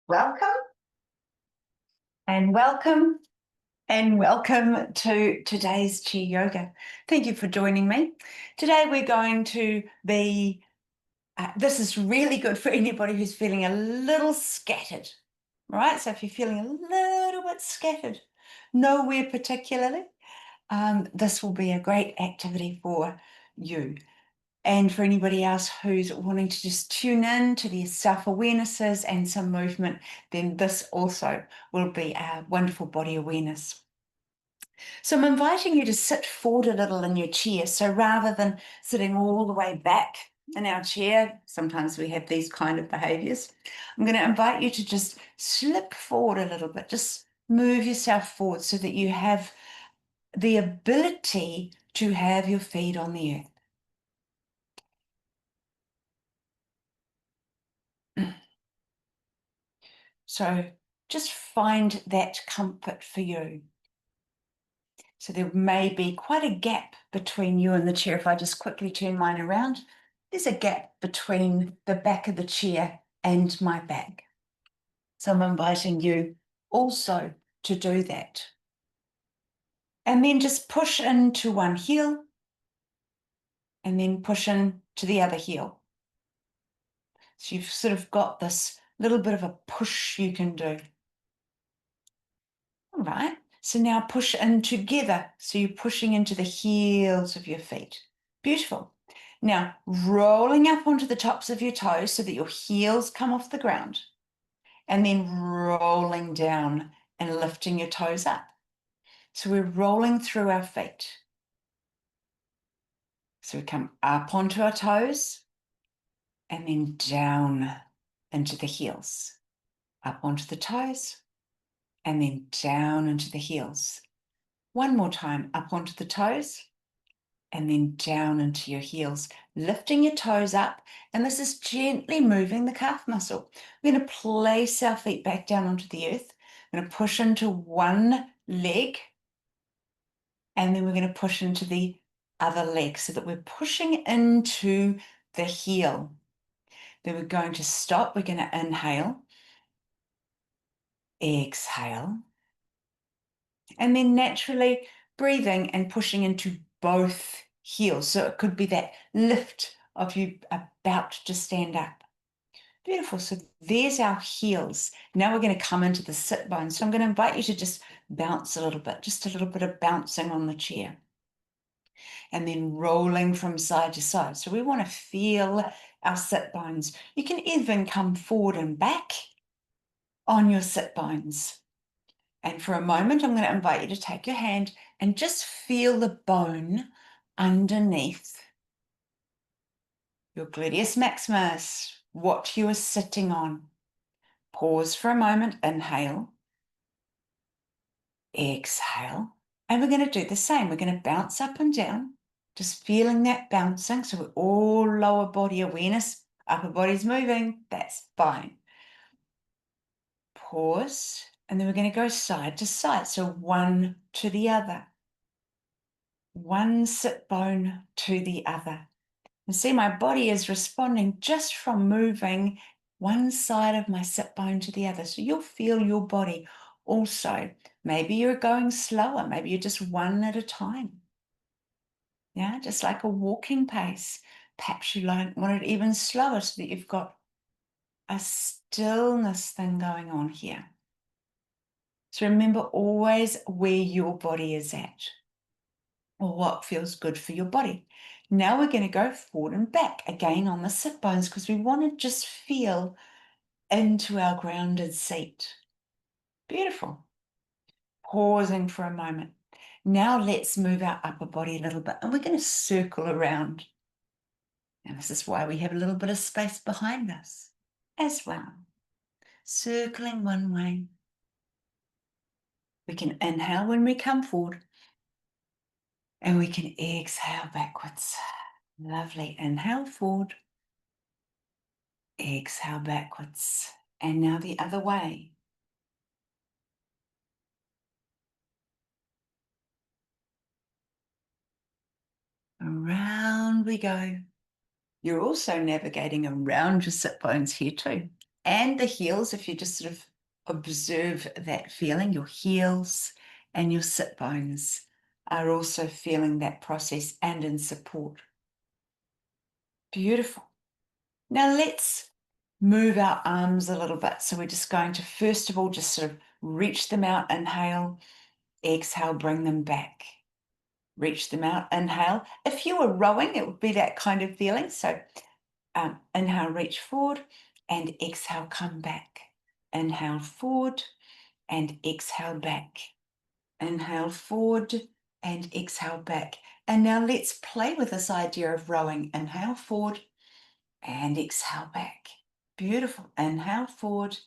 Welcome and welcome and welcome to today's Chi Yoga. Thank you for joining me. Today we're going to be, this is really good for anybody who's feeling a little scattered, right? So if you're feeling a little bit scattered, nowhere particularly, this will be a great activity for you. And for anybody else who's wanting to just tune in to their self-awarenesses and some movement, then this also will be a wonderful body awareness. So I'm inviting you to sit forward a little in your chair. So rather than sitting all the way back in our chair, sometimes we have these kind of behaviors, I'm going to invite you to just slip forward a little bit, just move yourself forward so that you have the ability to have your feet on the earth. So just find that comfort for you. So there may be quite a gap between you and the chair. If I just quickly turn mine around, there's a gap between the back of the chair and my back. So I'm inviting you also to do that. And then just push into one heel and then push in to the other heel. So you've sort of got this little bit of a push you can do. All right. So now push in together. So you're pushing into the heels of your feet. Beautiful. Now rolling up onto the tops of your toes so that your heels come off the ground. And then rolling down and lifting your toes up. So we're rolling through our feet. So we come up onto our toes and then down into the heels. Up onto the toes and then down into the heels. One more time, up onto the toes and then down into your heels, lifting your toes up. And this is gently moving the calf muscle. We're going to place our feet back down onto the earth. We're going to push into one leg and then we're going to push into the other leg so that we're pushing into the heel. Then we're going to stop. We're going to inhale, exhale, and then naturally breathing and pushing into both heels. So it could be that lift of you about to stand up. Beautiful. So there's our heels. Now we're going to come into the sit bones. So I'm going to invite you to just bounce a little bit, just a little bit of bouncing on the chair. And then rolling from side to side. So we want to feel our sit bones. You can even come forward and back on your sit bones. And for a moment, I'm going to invite you to take your hand and just feel the bone underneath your gluteus maximus, what you are sitting on. Pause for a moment, inhale, exhale, and we're going to do the same. We're going to bounce up and down, just feeling that bouncing. So we're all lower body awareness, upper body's moving, that's fine. Pause, and then we're going to go side to side. So one to the other. One sit bone to the other. And see, my body is responding just from moving one side of my sit bone to the other. So you'll feel your body also. Maybe you're going slower. Maybe you're just one at a time. Yeah, just like a walking pace. Perhaps you want it even slower so that you've got a stillness thing going on here. So remember always where your body is at, or what feels good for your body. Now we're going to go forward and back again on the sit bones because we want to just feel into our grounded seat. Beautiful. Pausing for a moment. Now let's move our upper body a little bit and we're going to circle around. And this is why we have a little bit of space behind us as well. Circling one way. We can inhale when we come forward and we can exhale backwards. Lovely. Inhale forward. Exhale backwards. And now the other way. Around we go. You're also navigating around your sit bones here too. and the heels, if you just sort of observe that feeling, your heels and your sit bones are also feeling that process and in support. Beautiful. Now let's move our arms a little bit. So we're just going to, first of all, just sort of reach them out, inhale, exhale, bring them back. Reach them out, inhale. If you were rowing, it would be that kind of feeling. So inhale, reach forward, and exhale, come back. Inhale forward and exhale back. Inhale forward and exhale back. And now let's play with this idea of rowing. Inhale forward and exhale back. Beautiful. Inhale forward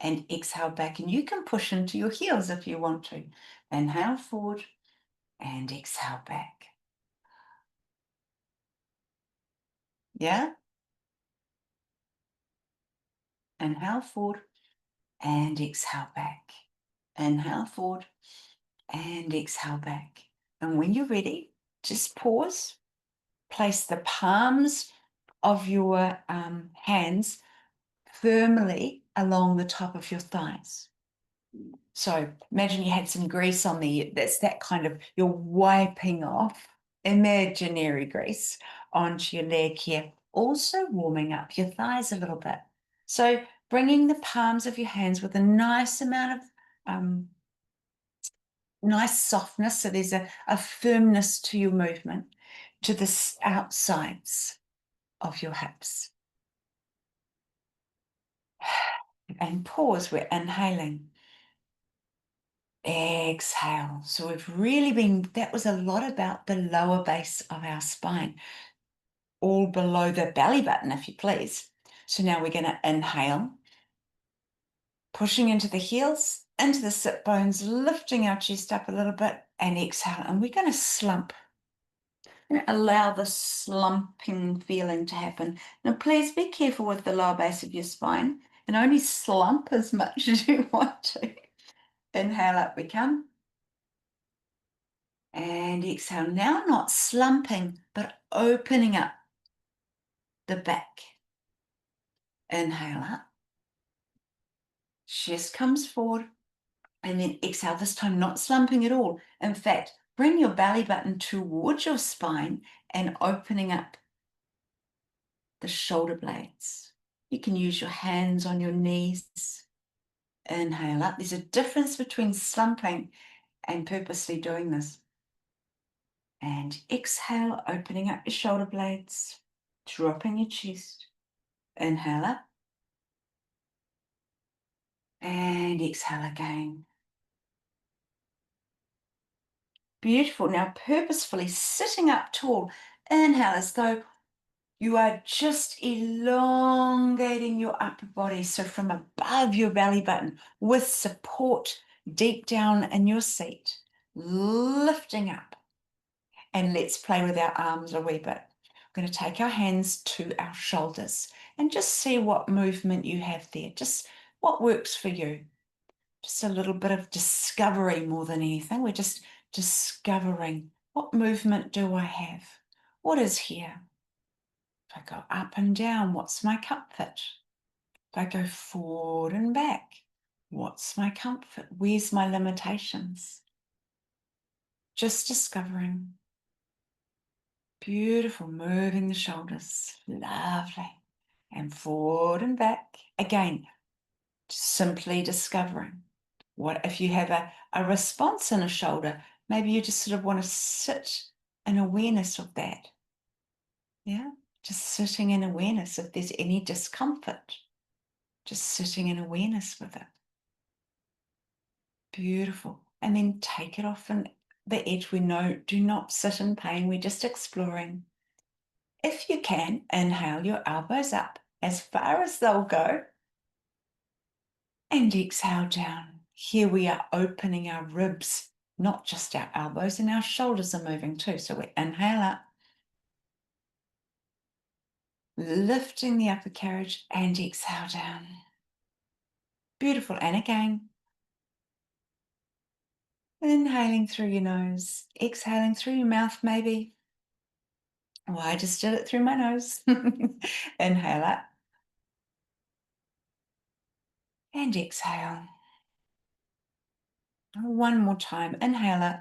and exhale back. And you can push into your heels if you want to. Inhale forward and exhale back. Yeah? Inhale forward and exhale back. Inhale forward and exhale back. And when you're ready, just pause. Place the palms of your hands firmly along the top of your thighs. So imagine you had some grease on there. That's that kind of, you're wiping off imaginary grease onto your leg here. Also warming up your thighs a little bit. So bringing the palms of your hands with a nice amount of nice softness. So there's a firmness to your movement to the outsides of your hips. And pause, we're inhaling. Exhale. So we've really been, that was a lot about the lower base of our spine, all below the belly button, if you please. So now we're going to inhale, pushing into the heels, into the sit bones, lifting our chest up a little bit, and exhale. And we're going to slump. Allow the slumping feeling to happen. Now, please be careful with the lower base of your spine and only slump as much as you want to. Inhale, up we come. And exhale. Now, not slumping, but opening up the back. Inhale up. Chest comes forward. And then exhale, this time not slumping at all. In fact, bring your belly button towards your spine and opening up the shoulder blades. You can use your hands on your knees. Inhale up. There's a difference between slumping and purposely doing this. And exhale, opening up your shoulder blades, dropping your chest. Inhale up. And exhale again. Beautiful. Now, purposefully sitting up tall. Inhale as though you are just elongating your upper body. So from above your belly button with support deep down in your seat, lifting up. And let's play with our arms a wee bit. We're going to take our hands to our shoulders and just see what movement you have there. Just what works for you. Just a little bit of discovery more than anything. We're just discovering, what movement do I have? What is here? If I go up and down, what's my comfort? If I go forward and back, what's my comfort? Where's my limitations? Just discovering. Beautiful, moving the shoulders. Lovely. And forward and back. Again, simply discovering. What if you have a response in a shoulder? Maybe you just sort of want to sit in awareness of that. Yeah, just sitting in awareness if there's any discomfort. Just sitting in awareness with it. Beautiful. And then take it off from the edge. We know, do not sit in pain. We're just exploring. If you can, inhale your elbows up as far as they'll go. And exhale down. Here we are opening our ribs, not just our elbows, and our shoulders are moving too. So we inhale up, lifting the upper carriage, and exhale down. Beautiful. And again, inhaling through your nose, exhaling through your mouth maybe. Well, I just did it through my nose. Inhale up. And exhale. One more time. Inhale it.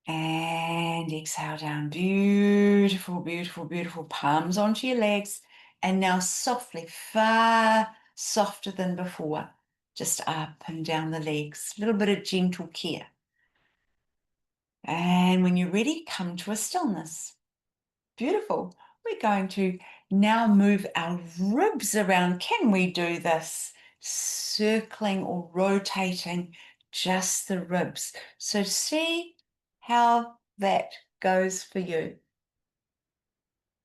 And exhale down. Beautiful, beautiful, beautiful. Palms onto your legs. And now softly, far softer than before, just up and down the legs. A little bit of gentle care. And when you're ready, come to a stillness. Beautiful. We're going to now move our ribs around. Can we do this? Circling or rotating just the ribs. So see how that goes for you.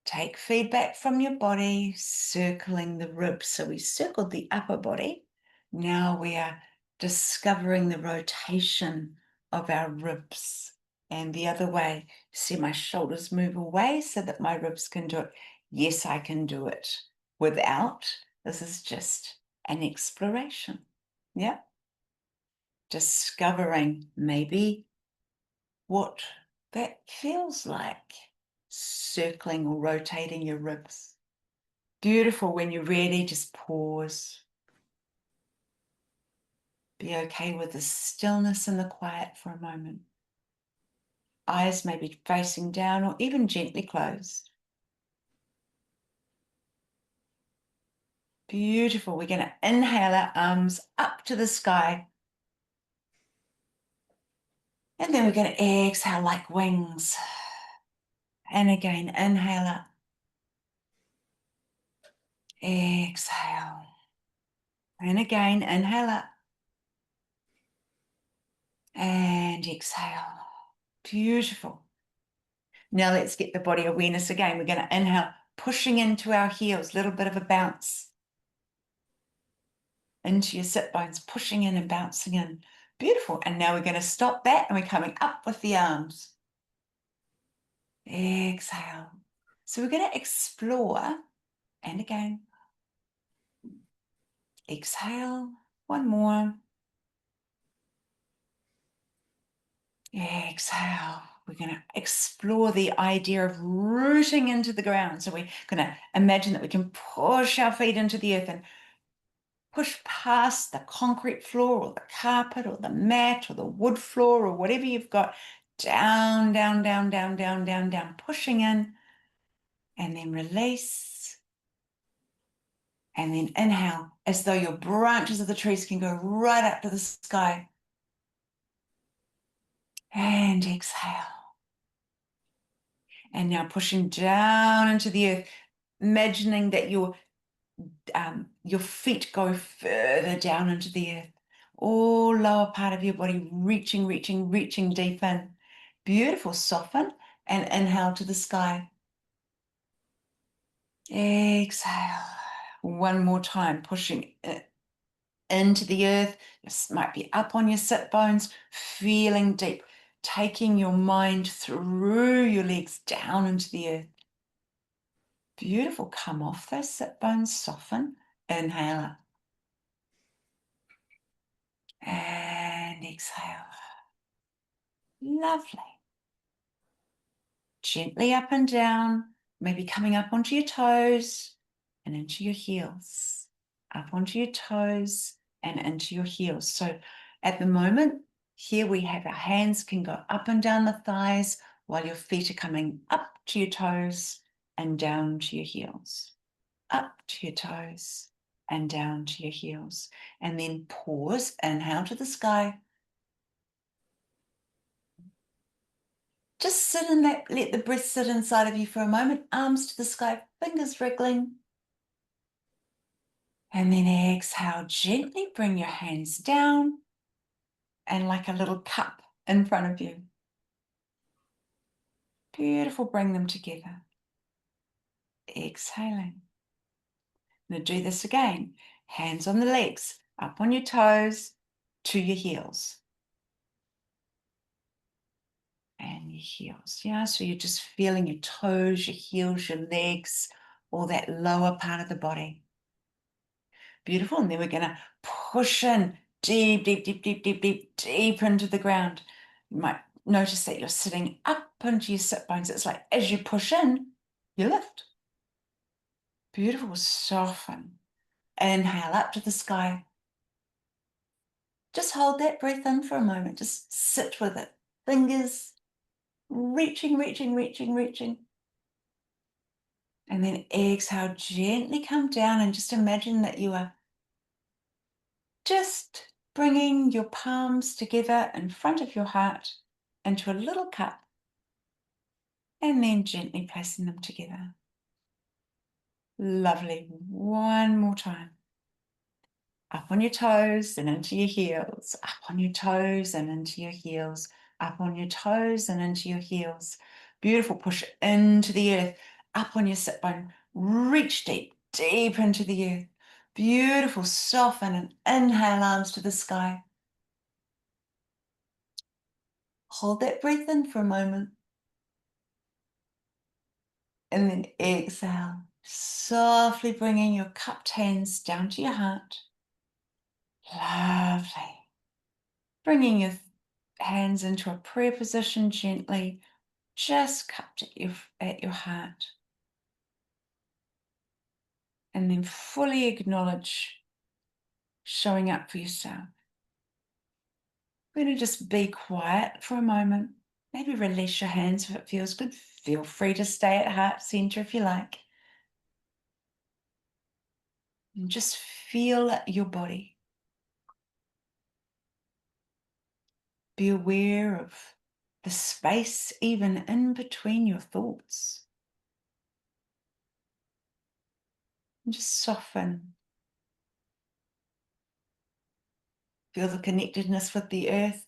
Take feedback from your body, circling the ribs. So we circled the upper body. Now we are discovering the rotation of our ribs. And the other way, see my shoulders move away so that my ribs can do it. Yes, I can do it without. This is just an exploration. Yeah. Discovering maybe what that feels like, circling or rotating your ribs. Beautiful. When you're ready, just pause. Be okay with the stillness and the quiet for a moment. Eyes may be facing down or even gently closed. Beautiful. We're going to inhale our arms up to the sky. And then we're going to exhale like wings. And again, inhale up. Exhale. And again, inhale up. And exhale. Beautiful. Now let's get the body awareness again. We're going to inhale, pushing into our heels, a little bit of a bounce. Into your sit bones, pushing in and bouncing in. Beautiful. And now we're going to stop that and we're coming up with the arms. Exhale. So we're going to explore, and again. Exhale. One more. Exhale. We're going to explore the idea of rooting into the ground. So we're going to imagine that we can push our feet into the earth and push past the concrete floor or the carpet or the mat or the wood floor or whatever you've got, down, down, down, down, down, down, down, pushing in, and then release, and then inhale, as though your branches of the trees can go right up to the sky, and exhale. And now pushing down into the earth, imagining that your feet go further down into the earth, all lower part of your body, reaching, reaching, reaching deep in. Beautiful. Soften and inhale to the sky. Exhale. One more time, pushing into the earth. This might be up on your sit bones, feeling deep, taking your mind through your legs down into the earth. Beautiful. Come off those sit bones, soften, inhale. And exhale. Lovely. Gently up and down, maybe coming up onto your toes and into your heels. Up onto your toes and into your heels. So at the moment, here we have our hands can go up and down the thighs while your feet are coming up to your toes and down to your heels. Up to your toes and down to your heels. And then pause, inhale to the sky. Just sit in that, let the breath sit inside of you for a moment, arms to the sky, fingers wriggling. And then exhale, gently bring your hands down and like a little cup in front of you. Beautiful, bring them together. Exhaling. Now do this again. Hands on the legs, up on your toes, to your heels. And your heels, yeah? So you're just feeling your toes, your heels, your legs, all that lower part of the body. Beautiful. And then we're going to push in deep, deep, deep, deep, deep, deep, deep into the ground. You might notice that you're sitting up into your sit bones. It's like as you push in, you lift. Beautiful. Soften. inhale up to the sky. Just hold that breath in for a moment. Just sit with it. Fingers reaching, reaching, reaching, reaching. And then exhale, gently come down and just imagine that you are just bringing your palms together in front of your heart into a little cup and then gently placing them together. Lovely. One more time. Up on your toes and into your heels. Up on your toes and into your heels. Up on your toes and into your heels. Beautiful. Push into the earth. Up on your sit bone. Reach deep, deep into the earth. Beautiful. Soften and inhale, arms to the sky. Hold that breath in for a moment. And then exhale, softly bringing your cupped hands down to your heart. Lovely. Bringing your hands into a prayer position gently, just cupped at your heart. And then fully acknowledge showing up for yourself. We're going to just be quiet for a moment. Maybe release your hands if it feels good. Feel free to stay at heart center if you like. And just feel your body. Be aware of the space even in between your thoughts. And just soften. Feel the connectedness with the earth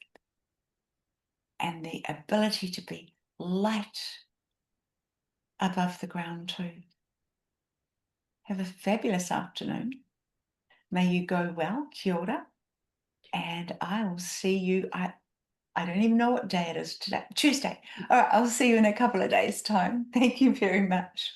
and the ability to be light above the ground too. Have a fabulous afternoon. May you go well, kia ora, and I will see you. I don't even know what day it is today, Tuesday. All right, I'll see you in a couple of days' time. Thank you very much.